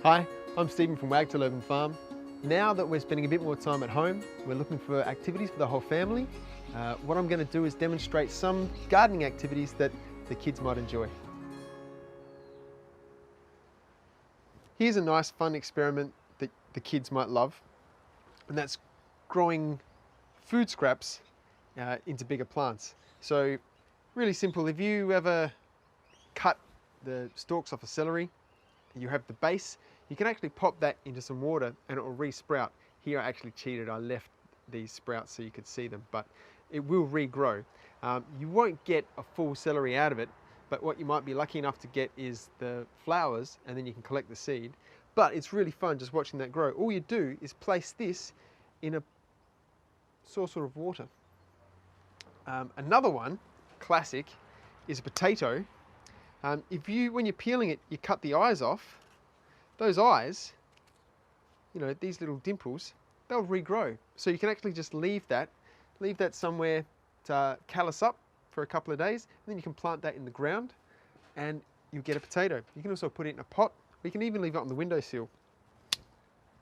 Hi, I'm Stephen from Wagtail Urban Farm. Now that we're spending a bit more time at home, we're looking for activities for the whole family. What I'm going to do is demonstrate some gardening activities that the kids might enjoy. Here's a nice fun experiment that the kids might love, and that's growing food scraps into bigger plants. So really simple. If you ever cut the stalks off a celery, you have the base, you can actually pop that into some water and it will re-sprout. Here I actually cheated, I left these sprouts so you could see them, but it will regrow. You won't get a full celery out of it, but what you might be lucky enough to get is the flowers, and then you can collect the seed. But it's really fun just watching that grow. All you do is place this in a saucer of water. Another one, classic, is a potato. When you're peeling it, you cut the eyes off. Those eyes, these little dimples, they'll regrow. So you can actually just leave that somewhere to callus up for a couple of days, and then you can plant that in the ground and you'll get a potato. You can also put it in a pot, or you can even leave it on the windowsill.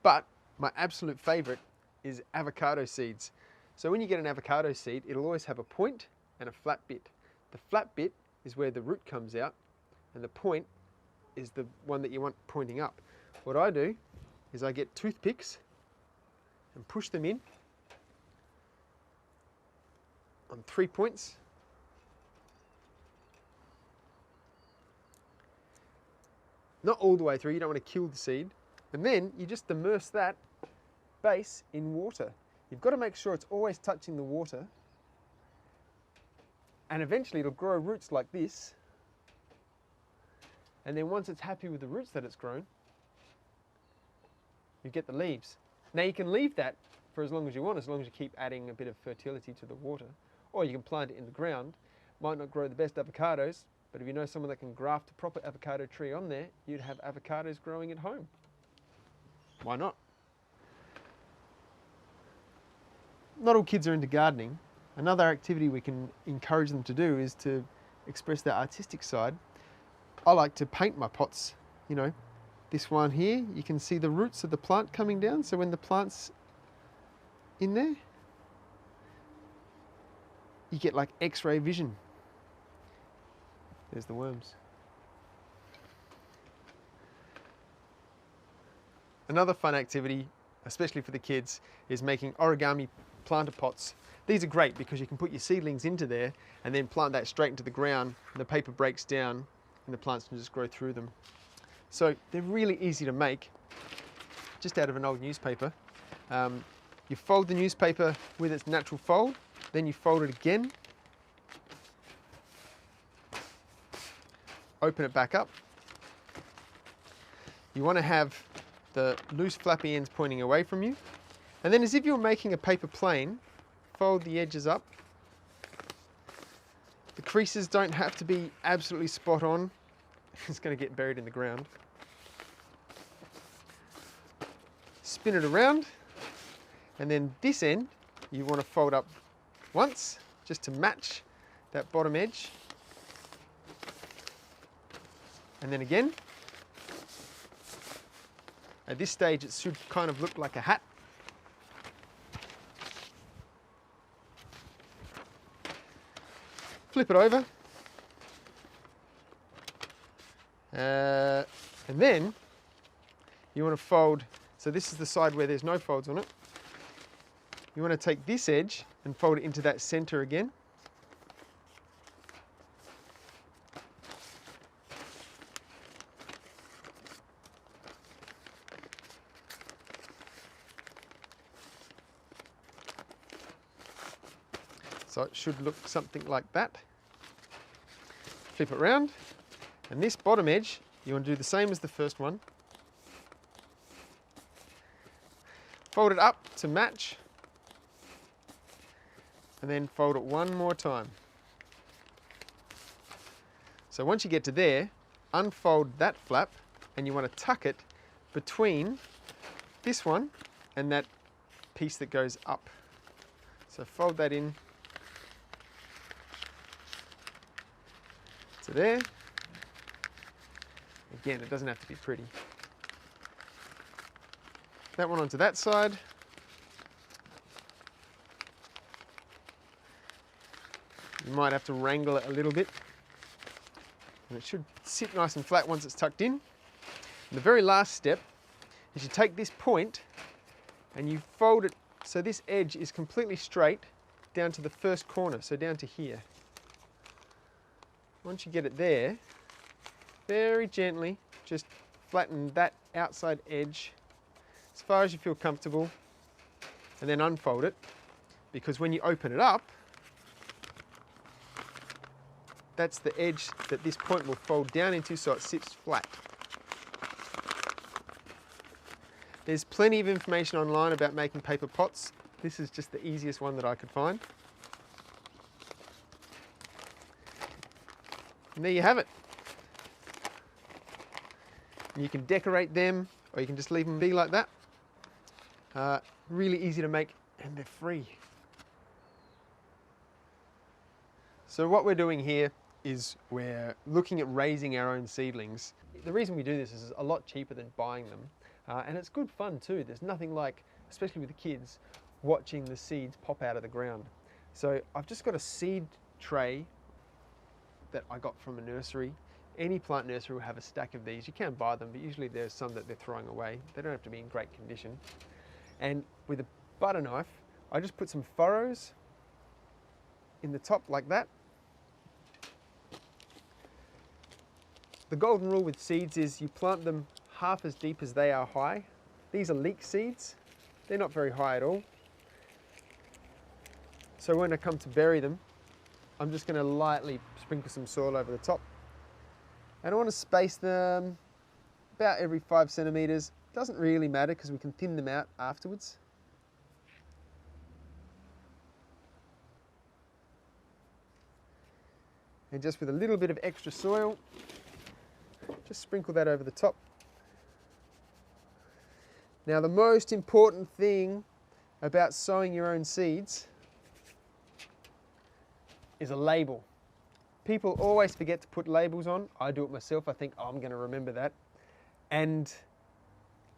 But my absolute favorite is avocado seeds. So when you get an avocado seed, it'll always have a point and a flat bit. The flat bit is where the root comes out, and the point is the one that you want pointing up. What I do is I get toothpicks and push them in on 3 points. Not all the way through, you don't want to kill the seed. And then you just immerse that base in water. You've got to make sure it's always touching the water, and eventually it'll grow roots like this. And then once it's happy with the roots that it's grown, you get the leaves. Now you can leave that for as long as you want, as long as you keep adding a bit of fertility to the water. Or you can plant it in the ground. Might not grow the best avocados, but if you know someone that can graft a proper avocado tree on there, you'd have avocados growing at home. Why not? Not all kids are into gardening. Another activity we can encourage them to do is to express their artistic side. I like to paint my pots. This one here, you can see the roots of the plant coming down, so when the plant's in there, you get like X-ray vision. There's the worms. Another fun activity, especially for the kids, is making origami planter pots. These are great because you can put your seedlings into there and then plant that straight into the ground, and the paper breaks down and the plants can just grow through them. So they're really easy to make, just out of an old newspaper. You fold the newspaper with its natural fold, then you fold it again, open it back up. You want to have the loose flappy ends pointing away from you, and then as if you're making a paper plane, fold the edges up. The creases don't have to be absolutely spot on. It's going to get buried in the ground. Spin it around, and then this end you want to fold up once just to match that bottom edge, and then again. At this stage it should kind of look like a hat. Flip it over, and then you want to fold. So this is the side where there's no folds on it. You want to take this edge and fold it into that center again. So it should look something like that. Flip it around, and this bottom edge, you want to do the same as the first one. Fold it up to match, and then fold it one more time. So once you get to there, unfold that flap, and you want to tuck it between this one and that piece that goes up. So fold that in to there. Again, it doesn't have to be pretty. that one onto that side. You might have to wrangle it a little bit. And it should sit nice and flat once it's tucked in. And the very last step is you take this point and you fold it so this edge is completely straight down to the first corner, so down to here. Once you get it there, very gently just flatten that outside edge as far as you feel comfortable, and then unfold it, because when you open it up, that's the edge that this point will fold down into so it sits flat. There's plenty of information online about making paper pots. This is just the easiest one that I could find. And there you have it. You can decorate them, or you can just leave them be like that. Really easy to make, and they're free. So what we're doing here is we're looking at raising our own seedlings. The reason we do this is it's a lot cheaper than buying them, and it's good fun too. There's nothing like, especially with the kids, watching the seeds pop out of the ground. So I've just got a seed tray that I got from a nursery. Any plant nursery will have a stack of these. You can buy them, but usually there's some that they're throwing away. They don't have to be in great condition. And with a butter knife, I just put some furrows in the top like that. The golden rule with seeds is you plant them half as deep as they are high. These are leek seeds. They're not very high at all. So when I come to bury them, I'm just going to lightly sprinkle some soil over the top. And I want to space them about every 5 centimeters. Doesn't really matter because we can thin them out afterwards. And just with a little bit of extra soil, just sprinkle that over the top. Now the most important thing about sowing your own seeds is a label. People always forget to put labels on. I do it myself. I think, oh, I'm going to remember that. And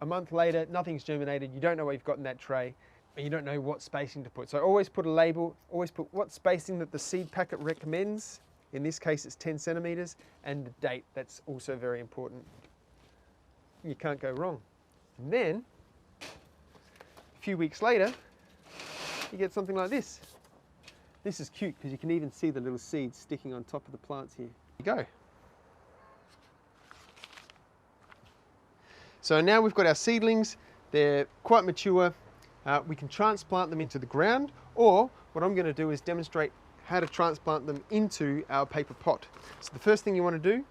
a month later, nothing's germinated. You don't know what you've got in that tray, and you don't know what spacing to put. So always put a label, always put what spacing that the seed packet recommends. In this case, it's 10 centimeters, and the date. That's also very important. You can't go wrong. And then, a few weeks later, you get something like this. This is cute because you can even see the little seeds sticking on top of the plants here. There you go. So now we've got our seedlings. They're quite mature. We can transplant them into the ground, or what I'm going to do is demonstrate how to transplant them into our paper pot. So the first thing you want to do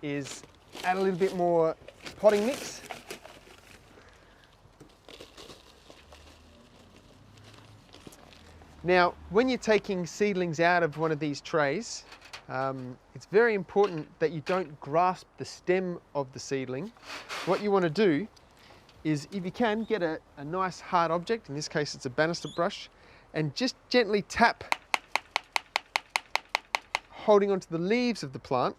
is add a little bit more potting mix. Now, when you're taking seedlings out of one of these trays, it's very important that you don't grasp the stem of the seedling. What you want to do is, if you can, get a nice hard object, in this case it's a banister brush, and just gently tap, holding onto the leaves of the plant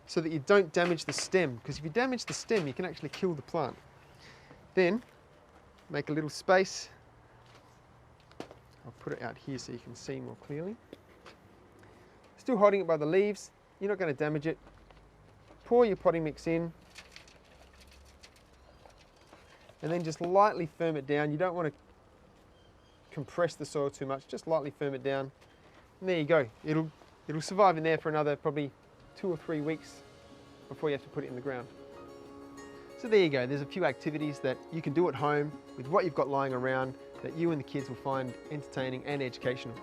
so that you don't damage the stem, because if you damage the stem you can actually kill the plant. Then make a little space. I'll put it out here so you can see more clearly. Still holding it by the leaves, you're not going to damage it. Pour your potting mix in, and then just lightly firm it down. You don't want to compress the soil too much, just lightly firm it down. And there you go. It'll survive in there for another probably 2 or 3 weeks before you have to put it in the ground. So there you go. There's a few activities that you can do at home with what you've got lying around that you and the kids will find entertaining and educational.